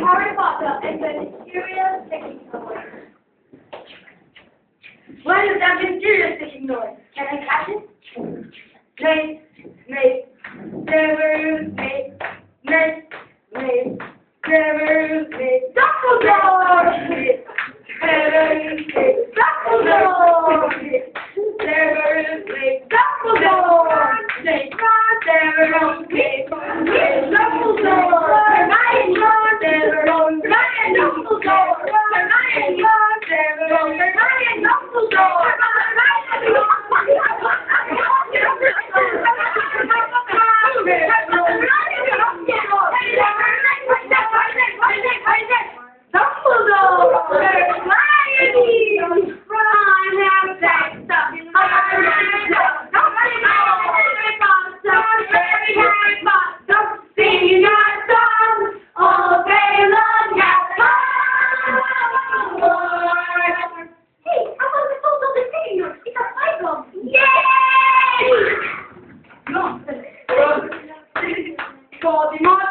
Harry Potter and the Mysterious Sticking Toy. What is that mysterious sticking noise? Can I catch it? Make, never make, never make, Dumbledore! Never make, Dumbledore! Never make, Dumbledore! Never make, Dumbledore! Voldemort!